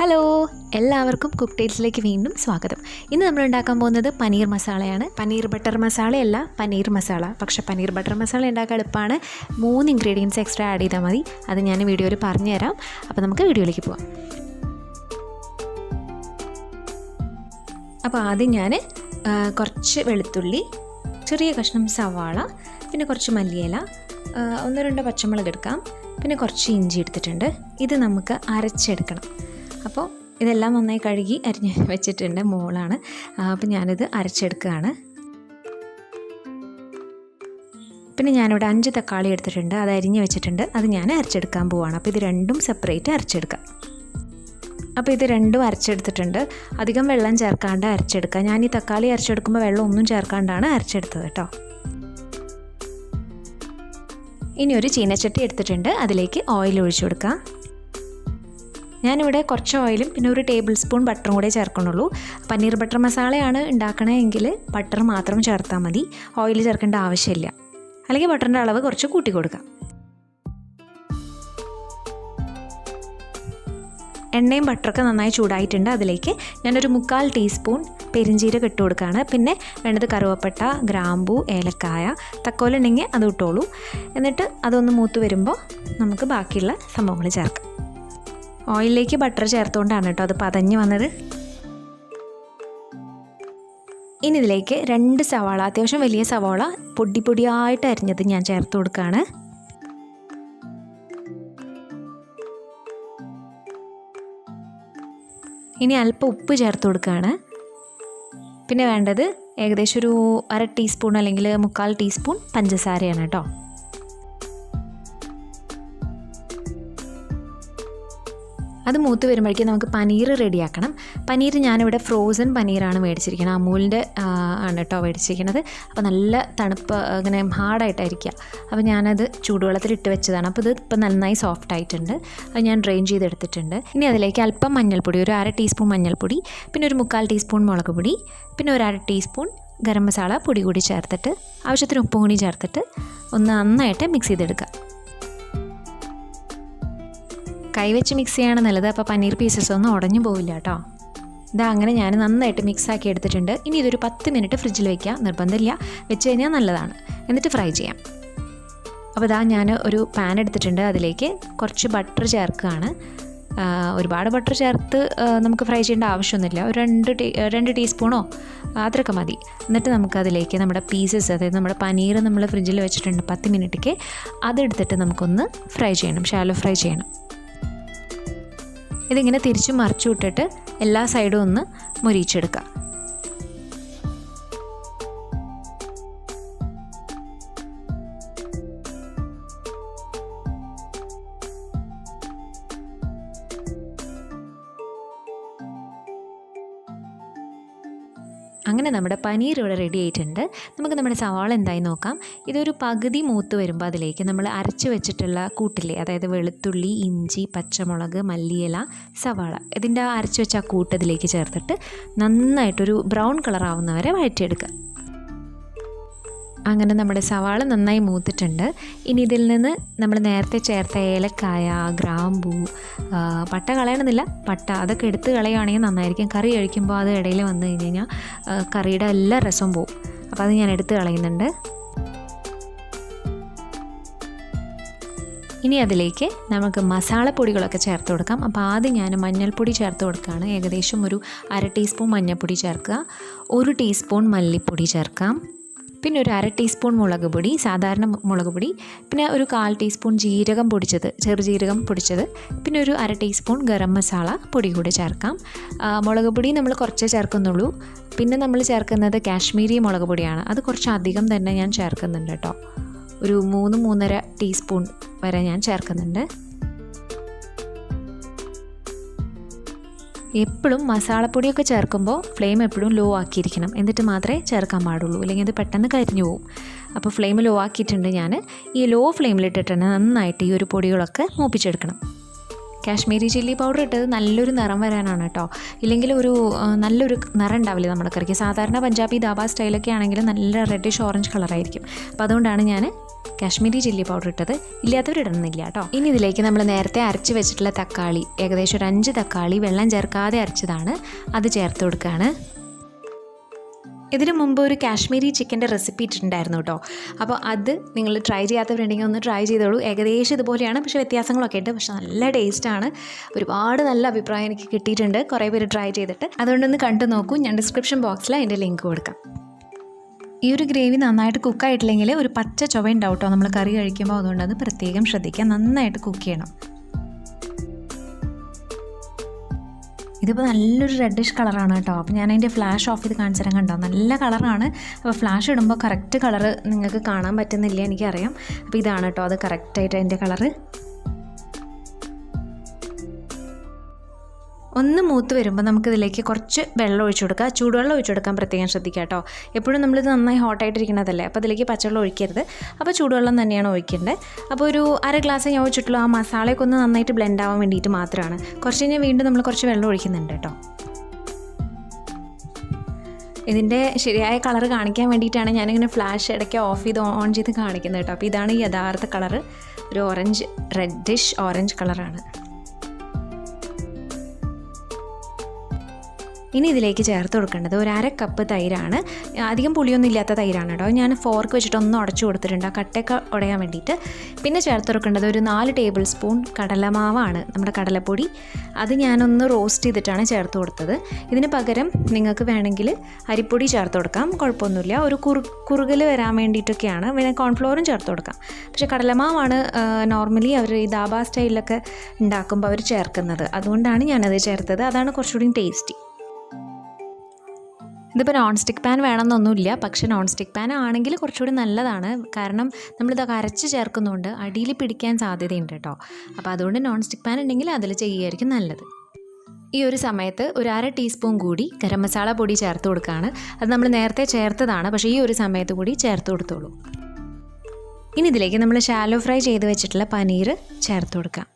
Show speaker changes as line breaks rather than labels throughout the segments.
Hello, എല്ലാവർക്കും cook ടേൽസിലേക്ക് വീണ്ടും സ്വാഗതം. ഇന്ന് നമ്മൾ ഉണ്ടാക്കാൻ പോകുന്നത് പനീർ മസാലയാണ്. പനീർ ബട്ടർ മസാലയല്ല, പനീർ മസാല. പക്ഷേ പനീർ ബട്ടർ മസാല ഉണ്ടാക്കാൻ എളുപ്പമാണ്. 3 ഇൻഗ്രീഡിയൻസ് എക്സ്ട്രാ ആഡ് ചെയ്താൽ മതി. അത് ഞാൻ വീഡിയോയിൽ പറഞ്ഞുതരാം. അപ്പോൾ നമുക്ക് വീഡിയോയിലേക്ക് പോകാം. അപ്പോൾ ആദ്യം ഞാൻ കുറച്ച് വെളുത്തുള്ളി, ചെറിയ കഷ്ണം സവാള, പിന്നെ കുറച്ച് മല്ലിയില, 1-2 പച്ചമുളക് എടുക്കാം, പിന്നെ കുറച്ച് ഇഞ്ചി എടുത്തിട്ടുണ്ട്. ഇത് നമുക്ക് അരച്ചെടുക്കണം. അപ്പോൾ ഇതെല്ലാം നന്നായി കഴുകി അരിഞ്ഞ് വെച്ചിട്ടുണ്ട്. മോളാണ്. അപ്പോൾ ഞാനിത് അരച്ചെടുക്കുകയാണ്. പിന്നെ ഞാനിവിടെ 5 തക്കാളി എടുത്തിട്ടുണ്ട്. അത് അരിഞ്ഞ് വെച്ചിട്ടുണ്ട്. അത് ഞാൻ അരച്ചെടുക്കാൻ പോവുകയാണ്. അപ്പോൾ ഇത് രണ്ടും സെപ്പറേറ്റ് അരച്ചെടുക്കാം. അപ്പോൾ ഇത് രണ്ടും അരച്ചെടുത്തിട്ടുണ്ട്. അധികം വെള്ളം ചേർക്കാണ്ട് അരച്ചെടുക്കുക. ഞാൻ ഈ തക്കാളി അരച്ചെടുക്കുമ്പോൾ വെള്ളം ഒന്നും ചേർക്കാണ്ടാണ് അരച്ചെടുത്തത് കേട്ടോ. ഇനി ഒരു ചീനച്ചട്ടി എടുത്തിട്ടുണ്ട്. അതിലേക്ക് ഓയിൽ ഒഴിച്ചു കൊടുക്കാം. ഞാനിവിടെ കുറച്ച് ഓയിലും പിന്നെ 1 ടേബിൾ സ്പൂൺ ബട്ടറും കൂടെ ചേർക്കണുള്ളൂ. പനീർ ബട്ടർ മസാലയാണ് ഉണ്ടാക്കണമെങ്കിൽ ബട്ടർ മാത്രം ചേർത്താൽ മതി. ഓയിൽ ചേർക്കേണ്ട ആവശ്യമില്ല. അല്ലെങ്കിൽ ബട്ടറിൻ്റെ അളവ് കുറച്ച് കൂട്ടി കൊടുക്കാം. എണ്ണയും ബട്ടറൊക്കെ നന്നായി ചൂടായിട്ടുണ്ട്. അതിലേക്ക് ഞാനൊരു 1/4 ടീസ്പൂൺ പെരിഞ്ജീരകം ഇട്ട് കൊടുക്കുകയാണ്. പിന്നെ വേണ്ടത് കറുവപ്പട്ട, ഗ്രാമ്പൂ, ഏലക്കായ, തക്കോലുണ്ടെങ്കിൽ അത് ഇട്ടോളൂ. എന്നിട്ട് അതൊന്ന് മൂത്ത് വരുമ്പോൾ നമുക്ക് ബാക്കിയുള്ള സംഭവങ്ങൾ ചേർക്കാം. ഓയിലിലേക്ക് ബട്ടർ ചേർത്തുകൊണ്ടാണ് കേട്ടോ അത് പതഞ്ഞ് വന്നത്. ഇനി ഇതിലേക്ക് 2 സവാള, അത്യാവശ്യം വലിയ സവാള പൊടിയായിട്ട് അരിഞ്ഞത് ഞാൻ ചേർത്ത് കൊടുക്കുകയാണ്. ഇനി അല്പം ഉപ്പ് ചേർത്ത് കൊടുക്കുകയാണ്. പിന്നെ വേണ്ടത് ഏകദേശം ഒരു 1/2 ടീസ്പൂൺ അല്ലെങ്കിൽ 1/4 ടീസ്പൂൺ പഞ്ചസാരയാണ് കേട്ടോ. അത് മൂത്ത് വരുമ്പോഴേക്കും നമുക്ക് പനീർ റെഡിയാക്കണം. പനീർ ഞാനിവിടെ ഫ്രോസൺ പനീറാണ് മേടിച്ചിരിക്കുന്നത്. അമൂലിൻ്റെ ആണ് കേട്ടോ മേടിച്ചിരിക്കുന്നത്. അപ്പോൾ നല്ല തണുപ്പ്, അങ്ങനെ ഹാർഡായിട്ടായിരിക്കുക. അപ്പോൾ ഞാനത് ചൂടുവെള്ളത്തിലിട്ട് വെച്ചതാണ്. അപ്പോൾ ഇത് ഇപ്പം നന്നായി സോഫ്റ്റ് ആയിട്ടുണ്ട്. അത് ഞാൻ ഡ്രെയിൻ ചെയ്തെടുത്തിട്ടുണ്ട്. ഇനി അതിലേക്ക് അല്പം മഞ്ഞൾപ്പൊടി, ഒരു 1/2 ടീസ്പൂൺ മഞ്ഞൾപ്പൊടി, പിന്നെ ഒരു 1/4 ടീസ്പൂൺ മുളക് പൊടി, പിന്നെ ഒരു 1/2 ടീസ്പൂൺ ഗരം മസാല പൊടി കൂടി ചേർത്തിട്ട് ആവശ്യത്തിന് ഉപ്പും കൂടി ചേർത്തിട്ട് ഒന്ന് നന്നായിട്ട് മിക്സ് ചെയ്തെടുക്കുക. കൈവച്ച് മിക്സ് ചെയ്യാണ് നല്ലത്. അപ്പോൾ പനീർ പീസസ് ഒന്നും ഉടഞ്ഞു പോവില്ല കേട്ടോ. ഇതാ അങ്ങനെ ഞാൻ നന്നായിട്ട് മിക്സാക്കി എടുത്തിട്ടുണ്ട്. ഇനി ഇതൊരു 10 മിനിറ്റ് ഫ്രിഡ്ജിൽ വയ്ക്കുക. നിർബന്ധമില്ല, വെച്ച് കഴിഞ്ഞാൽ നല്ലതാണ്. എന്നിട്ട് ഫ്രൈ ചെയ്യാം. അപ്പോൾ ഇതാ ഞാൻ ഒരു പാൻ എടുത്തിട്ടുണ്ട്. അതിലേക്ക് കുറച്ച് ബട്ടർ ചേർക്കുകയാണ്. ഒരുപാട് ബട്ടർ ചേർത്ത് നമുക്ക് ഫ്രൈ ചെയ്യേണ്ട ആവശ്യമൊന്നുമില്ല. ഒരു 2 ടീസ്പൂണോ അത്രയൊക്കെ മതി. എന്നിട്ട് നമുക്കതിലേക്ക് നമ്മുടെ പീസസ്, അതായത് നമ്മുടെ പനീർ നമ്മൾ ഫ്രിഡ്ജിൽ വെച്ചിട്ടുണ്ട് 10 മിനിറ്റേക്ക്, അതെടുത്തിട്ട് നമുക്കൊന്ന് ഫ്രൈ ചെയ്യണം, ഷാലോ ഫ്രൈ ചെയ്യണം. ഇതിങ്ങനെ തിരിച്ച് മറിച്ചു വിട്ടിട്ട് എല്ലാ സൈഡും ഒന്ന് മൊരിയിച്ചെടുക്കുക. അങ്ങനെ നമ്മുടെ പനീർ ഇവിടെ റെഡി ആയിട്ടുണ്ട്. നമുക്ക് നമ്മുടെ സവാള എന്തായി നോക്കാം. ഇതൊരു പകുതി മൂത്ത് വരുമ്പോൾ അതിലേക്ക് നമ്മൾ അരച്ച് വെച്ചിട്ടുള്ള കൂട്ടില്ലേ, അതായത് വെളുത്തുള്ളി, ഇഞ്ചി, പച്ചമുളക്, മല്ലിയില, സവാള, ഇതിൻ്റെ അരച്ച് വെച്ച ആ കൂട്ട് ഇതിലേക്ക് ചേർത്തിട്ട് നന്നായിട്ടൊരു ബ്രൗൺ കളർ ആവുന്നവരെ വഴറ്റിയെടുക്കുക. അങ്ങനെ നമ്മുടെ സവാള നന്നായി മൂത്തിട്ടുണ്ട്. ഇനി ഇതിൽ നിന്ന് നമ്മൾ നേരത്തെ ചേർത്ത ഏലക്കായ, ഗ്രാമ്പൂ, പട്ട കളയണമെന്നില്ല, പട്ട അതൊക്കെ എടുത്ത് കളയുകയാണെങ്കിൽ നന്നായിരിക്കും. കറി കഴിക്കുമ്പോൾ അത് ഇടയിൽ വന്നു കഴിഞ്ഞ് കഴിഞ്ഞാൽ കറിയുടെ എല്ലാ രസവും പോവും. അപ്പോൾ അത് ഞാൻ എടുത്ത് കളയുന്നുണ്ട്. ഇനി അതിലേക്ക് നമുക്ക് മസാലപ്പൊടികളൊക്കെ ചേർത്ത് കൊടുക്കാം. അപ്പോൾ ആദ്യം ഞാൻ മഞ്ഞൾപ്പൊടി ചേർത്ത് കൊടുക്കുകയാണ്. ഏകദേശം ഒരു 1/2 ടീസ്പൂൺ മഞ്ഞൾപ്പൊടി ചേർക്കുക, 1 ടീസ്പൂൺ മല്ലിപ്പൊടി ചേർക്കാം, പിന്നെ ഒരു 1/2 ടീസ്പൂൺ മുളക് പൊടി, സാധാരണ മുളക് പൊടി, പിന്നെ ഒരു 1/4 ടീസ്പൂൺ ജീരകം പൊടിച്ചത്, ചെറുജീരകം പൊടിച്ചത്, പിന്നെ ഒരു 1/2 ടീസ്പൂൺ ഗരം മസാല പൊടി കൂടി ചേർക്കാം. മുളക് പൊടി നമ്മൾ കുറച്ചേ ചേർക്കുന്നുള്ളൂ. പിന്നെ നമ്മൾ ചേർക്കുന്നത് കാശ്മീരി മുളക് പൊടിയാണ്. അത് കുറച്ച് അധികം തന്നെ ഞാൻ ചേർക്കുന്നുണ്ട് കേട്ടോ. ഒരു 3-3.5 ടീസ്പൂൺ വരെ ഞാൻ ചേർക്കുന്നുണ്ട്. എപ്പോഴും മസാലപ്പൊടിയൊക്കെ ചേർക്കുമ്പോൾ ഫ്ലെയിം എപ്പോഴും ലോ ആക്കിയിരിക്കണം. എന്നിട്ട് മാത്രമേ ചേർക്കാൻ പാടുള്ളൂ, അല്ലെങ്കിൽ അത് പെട്ടെന്ന് കരിഞ്ഞു പോകും. അപ്പോൾ ഫ്ലെയിം ലോ ആക്കിയിട്ടുണ്ട് ഞാൻ. ഈ ലോ ഫ്ലെയിമിലിട്ടിട്ടാണ് നന്നായിട്ട് ഈ ഒരു പൊടികളൊക്കെ മൂപ്പിച്ചെടുക്കണം. കാശ്മീരി ചില്ലി പൗഡർ ഇട്ടത് നല്ലൊരു നിറം വരാനാണ് കേട്ടോ. ഇല്ലെങ്കിൽ നല്ലൊരു നിറം ഉണ്ടാവില്ല നമ്മുടെ കറിക്ക്. സാധാരണ പഞ്ചാബി ദാബ സ്റ്റൈലൊക്കെ ആണെങ്കിൽ നല്ല റെഡിഷ് ഓറഞ്ച് കളറായിരിക്കും. അപ്പോൾ അതുകൊണ്ടാണ് ഞാൻ കാശ്മീരി ചില്ലി പൗഡർ ഇട്ടത്, ഇല്ലാത്തവർ ഇടണമെന്നില്ല കേട്ടോ. ഇനി ഇതിലേക്ക് നമ്മൾ നേരത്തെ അരച്ച് വെച്ചിട്ടുള്ള തക്കാളി, ഏകദേശം ഒരു 5 തക്കാളി വെള്ളം ചേർക്കാതെ അരച്ചതാണ്, അത് ചേർത്ത് കൊടുക്കുകയാണ്. ഇതിന് മുമ്പ് ഒരു കാശ്മീരി ചിക്കൻ്റെ റെസിപ്പി ഇട്ടിട്ടുണ്ടായിരുന്നു കേട്ടോ. അപ്പോൾ അത് നിങ്ങൾ ട്രൈ ചെയ്യാത്തവരുണ്ടെങ്കിൽ ഒന്ന് ട്രൈ ചെയ്തോളൂ. ഏകദേശം ഇതുപോലെയാണ്, പക്ഷേ വ്യത്യാസങ്ങളൊക്കെ ഉണ്ട്. പക്ഷേ നല്ല ടേസ്റ്റാണ്. ഒരുപാട് നല്ല അഭിപ്രായം എനിക്ക് കിട്ടിയിട്ടുണ്ട്, കുറേ പേര് ട്രൈ ചെയ്തിട്ട്. അതുകൊണ്ടൊന്ന് കണ്ടു നോക്കൂ. ഞാൻ ഡിസ്ക്രിപ്ഷൻ ബോക്സിൽ അതിൻ്റെ ലിങ്ക് കൊടുക്കാം. ഈ ഒരു ഗ്രേവി നന്നായിട്ട് കുക്കായിട്ടില്ലെങ്കിൽ ഒരു പച്ച ചുവ ഉണ്ടാവും കേട്ടോ നമ്മൾ കറി കഴിക്കുമ്പോൾ. അതുകൊണ്ട് അത് പ്രത്യേകം ശ്രദ്ധിക്കുക, നന്നായിട്ട് കുക്ക് ചെയ്യണം. ഇതിപ്പോൾ നല്ലൊരു റെഡിഷ് കളറാണ് കേട്ടോ. അപ്പോൾ ഞാൻ അതിൻ്റെ ഫ്ലാഷ് ഓഫ് ചെയ്ത് കാണിച്ചു തരാൻ കണ്ടോ, നല്ല കളറാണ്. അപ്പോൾ ഫ്ലാഷ് ഇടുമ്പോൾ കറക്റ്റ് കളറ് നിങ്ങൾക്ക് കാണാൻ പറ്റുന്നില്ല, എനിക്കറിയാം. അപ്പോൾ ഇതാണ് കേട്ടോ അത് കറക്റ്റായിട്ട് അതിൻ്റെ കളറ്. ഒന്ന് മൂത്ത് വരുമ്പോൾ നമുക്കിതിലേക്ക് കുറച്ച് വെള്ളം ഒഴിച്ചു കൊടുക്കുക. ചൂടുവെള്ളം ഒഴിച്ചു കൊടുക്കാൻ പ്രത്യേകം ശ്രദ്ധിക്കുക കേട്ടോ. എപ്പോഴും നമ്മളിത് നന്നായി ഹോട്ടായിട്ടിരിക്കുന്നതല്ലേ, അപ്പോൾ അതിലേക്ക് പച്ചവെള്ളം ഒഴിക്കരുത്. അപ്പോൾ ചൂടുവെള്ളം തന്നെയാണ് ഒഴിക്കേണ്ടത്. അപ്പോൾ ഒരു 1/2 ഗ്ലാസ് ഞാൻ ഒഴിച്ചിട്ടുള്ളൂ. ആ മസാലയൊക്കെ ഒന്ന് നന്നായിട്ട് ബ്ലെൻഡ് ആവാൻ വേണ്ടിയിട്ട് മാത്രമാണ്. കുറച്ച് കഴിഞ്ഞാൽ വീണ്ടും നമ്മൾ കുറച്ച് വെള്ളം ഒഴിക്കുന്നുണ്ട് കേട്ടോ. ഇതിൻ്റെ ശരിയായ കളറ് കാണിക്കാൻ വേണ്ടിയിട്ടാണ് ഞാനിങ്ങനെ ഫ്ലാഷ് ഇടയ്ക്ക് ഓഫ് ചെയ്ത് ഓൺ ചെയ്ത് കാണിക്കുന്നത് കേട്ടോ. അപ്പോൾ ഇതാണ് യഥാർത്ഥ കളറ്, ഒരു ഓറഞ്ച്, റെഡിഷ് ഓറഞ്ച് കളറാണ്. ഇനി ഇതിലേക്ക് ചേർത്ത് കൊടുക്കേണ്ടത് ഒരു 1/2 കപ്പ് തൈരാണ്. അധികം പുളിയൊന്നും ഇല്ലാത്ത തൈരാണ് കേട്ടോ. ഞാൻ ഫോർക്ക് വെച്ചിട്ട് ഒന്ന് ഉടച്ചു കൊടുത്തിട്ടുണ്ട്, ആ കട്ടയൊക്കെ ഉടയാൻ വേണ്ടിയിട്ട്. പിന്നെ ചേർത്ത് കൊടുക്കേണ്ടത് ഒരു 4 ടേബിൾ സ്പൂൺ കടലമാവാണ്, നമ്മുടെ കടലപ്പൊടി. അത് ഞാനൊന്ന് റോസ്റ്റ് ചെയ്തിട്ടാണ് ചേർത്ത് കൊടുത്തത്. ഇതിന് പകരം നിങ്ങൾക്ക് വേണമെങ്കിൽ അരിപ്പൊടി ചേർത്ത് കൊടുക്കാം, കുഴപ്പമൊന്നുമില്ല. ഒരു കുറുകൽ വരാൻ വേണ്ടിയിട്ടൊക്കെയാണ്. പിന്നെ കോൺഫ്ലോറും ചേർത്ത് കൊടുക്കാം. പക്ഷേ കടലമാവാണ് നോർമലി അവർ ഈ ദാബ സ്റ്റൈലിലൊക്കെ ഉണ്ടാക്കുമ്പോൾ അവർ ചേർക്കുന്നത്. അതുകൊണ്ടാണ് ഞാനത് ചേർത്തത്. അതാണ് കുറച്ചുകൂടി ടേസ്റ്റി. ഇതിപ്പോൾ നോൺ സ്റ്റിക്ക് പാൻ വേണമെന്നൊന്നുമില്ല, പക്ഷേ നോൺ സ്റ്റിക്ക് പാൻ ആണെങ്കിൽ കുറച്ചുകൂടി നല്ലതാണ്. കാരണം നമ്മളിതൊക്കെ അരച്ച് ചേർക്കുന്നുണ്ട്, അടിയിൽ പിടിക്കാൻ സാധ്യതയുണ്ട് കേട്ടോ. അപ്പോൾ അതുകൊണ്ട് നോൺ സ്റ്റിക്ക് പാൻ ഉണ്ടെങ്കിൽ അതിൽ ചെയ്യുമായിരിക്കും നല്ലത്. ഈ ഒരു സമയത്ത് ഒരു 1/2 ടീസ്പൂൺ കൂടി ഗരം മസാല പൊടി ചേർത്ത് കൊടുക്കുകയാണ്. അത് നമ്മൾ നേരത്തെ ചേർത്തതാണ്, പക്ഷേ ഈ ഒരു സമയത്ത് കൂടി ചേർത്ത് കൊടുത്തോളൂ. ഇനി ഇതിലേക്ക് നമ്മൾ ഷാലോ ഫ്രൈ ചെയ്ത് വെച്ചിട്ടുള്ള പനീർ ചേർത്ത് കൊടുക്കാം.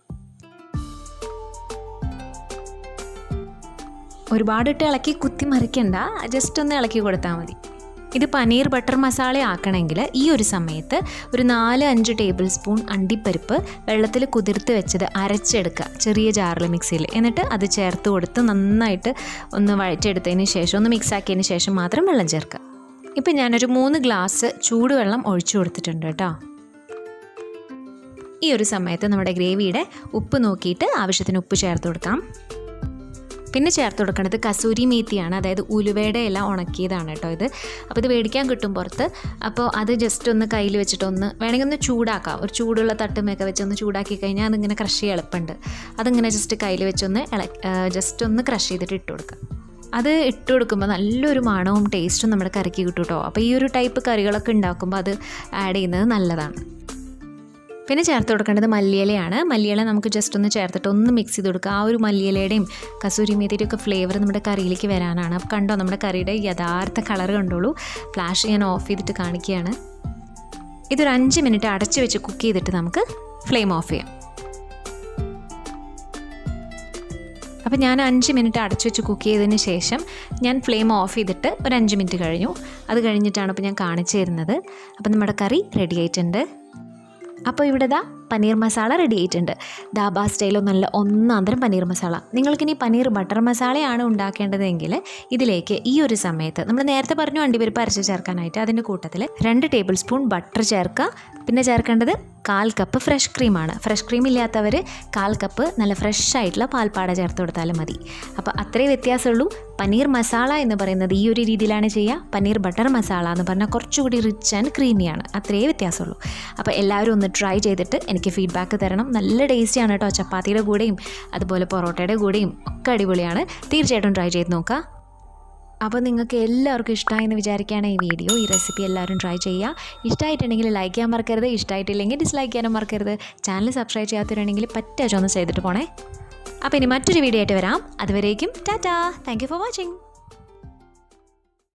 ഒരുപാടിട്ട് ഇളക്കി കുത്തി മറിക്കണ്ട, ജസ്റ്റ് ഒന്ന് ഇളക്കി കൊടുത്താൽ മതി. ഇത് പനീർ ബട്ടർ മസാല ആക്കണമെങ്കിൽ ഈ ഒരു സമയത്ത് ഒരു 4-5 ടേബിൾ സ്പൂൺ അണ്ടിപ്പരിപ്പ് വെള്ളത്തിൽ കുതിർത്ത് വെച്ചത് അരച്ചെടുക്കുക, ചെറിയ ജാറിൽ മിക്സിയിൽ. എന്നിട്ട് അത് ചേർത്ത് കൊടുത്ത് നന്നായിട്ട് ഒന്ന് വഴറ്റിയെടുത്തതിന് ശേഷം, ഒന്ന് മിക്സാക്കിയതിന് ശേഷം മാത്രം വെള്ളം ചേർക്കുക. ഇപ്പം ഞാനൊരു 3 ഗ്ലാസ് ചൂടുവെള്ളം ഒഴിച്ചു കൊടുത്തിട്ടുണ്ട് കേട്ടോ. ഈ ഒരു സമയത്ത് നമ്മുടെ ഗ്രേവിയുടെ ഉപ്പ് നോക്കിയിട്ട് ആവശ്യത്തിന് ഉപ്പ് ചേർത്ത് കൊടുക്കാം. പിന്നെ ചേർത്ത് കൊടുക്കേണ്ടത് കസൂരി മേത്തിയാണ്, അതായത് ഉലുവയുടെ ഇല ഉണക്കിയതാണ് കേട്ടോ ഇത്. അപ്പോൾ ഇത് മേടിക്കാൻ കിട്ടും പുറത്ത്. അപ്പോൾ അത് ജസ്റ്റ് ഒന്ന് കയ്യിൽ വെച്ചിട്ടൊന്ന് വേണമെങ്കിൽ ഒന്ന് ചൂടാക്കാം. ഒരു ചൂടുള്ള തട്ടുമൊക്കെ വെച്ചൊന്ന് ചൂടാക്കി കഴിഞ്ഞാൽ അതിങ്ങനെ ക്രഷ് ചെയ്യാൻ എളുപ്പമുണ്ട്. അതിങ്ങനെ ജസ്റ്റ് കയ്യിൽ വെച്ചൊന്ന് ജസ്റ്റ് ഒന്ന് ക്രഷ് ചെയ്തിട്ട് ഇട്ട് കൊടുക്കാം. അത് ഇട്ട് കൊടുക്കുമ്പോൾ നല്ലൊരു മണവും ടേസ്റ്റും നമ്മുടെ കറിക്ക് കിട്ടും കേട്ടോ. അപ്പോൾ ഈ ഒരു ടൈപ്പ് കറികളൊക്കെ ഉണ്ടാക്കുമ്പോൾ അത് ആഡ് ചെയ്യുന്നത് നല്ലതാണ്. പിന്നെ ചേർത്ത് കൊടുക്കേണ്ടത് മല്ലിയിലയാണ്. മല്ലിയില നമുക്ക് ജസ്റ്റ് ഒന്ന് ചേർത്തിട്ട് ഒന്ന് മിക്സ് ചെയ്ത് കൊടുക്കുക. ആ ഒരു മല്ലിയിലയുടെയും കസൂരി മേത്തിയുടെയും ഒക്കെ ഫ്ലേവർ നമ്മുടെ കറിയിലേക്ക് വരാനാണ്. അപ്പോൾ കണ്ടോ, നമ്മുടെ കറിയുടെ യഥാർത്ഥ കളർ കണ്ടോളൂ. ഫ്ലാഷ് ഞാൻ ഓഫ് ചെയ്തിട്ട് കാണിക്കുകയാണ്. ഇതൊരു 5 മിനിറ്റ് അടച്ച് വെച്ച് കുക്ക് ചെയ്തിട്ട് നമുക്ക് ഫ്ലെയിം ഓഫ് ചെയ്യാം. അപ്പോൾ ഞാൻ 5 മിനിറ്റ് അടച്ച് വെച്ച് കുക്ക് ചെയ്തതിന് ശേഷം ഞാൻ ഫ്ലെയിം ഓഫ് ചെയ്തിട്ട് ഒരു 5 മിനിറ്റ് കഴിഞ്ഞു. അത് കഴിഞ്ഞിട്ടാണ് ഇപ്പോൾ ഞാൻ കാണിച്ചു തരുന്നത്. അപ്പോൾ നമ്മുടെ കറി റെഡി ആയിട്ടുണ്ട്. അപ്പോൾ ഇവിടെ പനീർ മസാല റെഡി ആയിട്ടുണ്ട്. ദാബ സ്റ്റൈലോ നല്ല ഒന്നാന്തരം പനീർ മസാല. നിങ്ങൾക്കിനി പനീർ ബട്ടർ മസാലയാണ് ഉണ്ടാക്കേണ്ടതെങ്കിൽ ഇതിലേക്ക് ഈ ഒരു സമയത്ത് നമ്മൾ നേരത്തെ പറഞ്ഞു അണ്ടിപ്പരിപ്പ് അരച്ച് ചേർക്കാനായിട്ട്, അതിൻ്റെ കൂട്ടത്തിൽ 2 ടേബിൾ സ്പൂൺ ബട്ടർ ചേർക്കുക. പിന്നെ ചേർക്കേണ്ടത് 1/4 കപ്പ് ഫ്രഷ് ക്രീമാണ്. ഫ്രഷ് ക്രീം ഇല്ലാത്തവർ 1/4 കപ്പ് നല്ല ഫ്രഷ് ആയിട്ടുള്ള പാൽപ്പാട ചേർത്ത് കൊടുത്താലും മതി. അപ്പോൾ അത്രേ വ്യത്യാസമുള്ളൂ. പനീർ മസാല എന്ന് പറയുന്നത് ഈ ഒരു രീതിയിലാണ് ചെയ്യുക. പനീർ ബട്ടർ മസാല എന്ന് പറഞ്ഞാൽ കുറച്ചുകൂടി റിച്ച് ആൻഡ് ക്രീമിയാണ്. അത്രേ വ്യത്യാസമുള്ളൂ. അപ്പോൾ എല്ലാവരും ഒന്ന് ട്രൈ ചെയ്തിട്ട് എനിക്ക് ഫീഡ്ബാക്ക് തരണം. നല്ല ടേസ്റ്റിയാണ് കേട്ടോ. ചപ്പാത്തിയുടെ കൂടെയും അതുപോലെ പൊറോട്ടയുടെ കൂടെയും ഒക്കെ അടിപൊളിയാണ്. തീർച്ചയായിട്ടും ട്രൈ ചെയ്ത് നോക്കുക. അപ്പോൾ നിങ്ങൾക്ക് എല്ലാവർക്കും ഇഷ്ടമായെന്ന് വിചാരിക്കുകയാണ് ഈ വീഡിയോ. ഈ റെസിപ്പി എല്ലാവരും ട്രൈ ചെയ്യുക. ഇഷ്ടമായിട്ടുണ്ടെങ്കിൽ ലൈക്ക് ചെയ്യാൻ മറക്കരുത്. ഇഷ്ടമായിട്ടില്ലെങ്കിൽ ഡിസ്ലൈക്ക് ചെയ്യാനും മറക്കരുത്. ചാനൽ സബ്സ്ക്രൈബ് ചെയ്യാത്തവരുണ്ടെങ്കിൽ പറ്റുമോ ഒന്ന് ചെയ്തിട്ട് പോണേ. അപ്പോൾ ഇനി മറ്റൊരു വീഡിയോ ആയിട്ട് വരാം. അതുവരേക്കും Tata. Thank you for watching.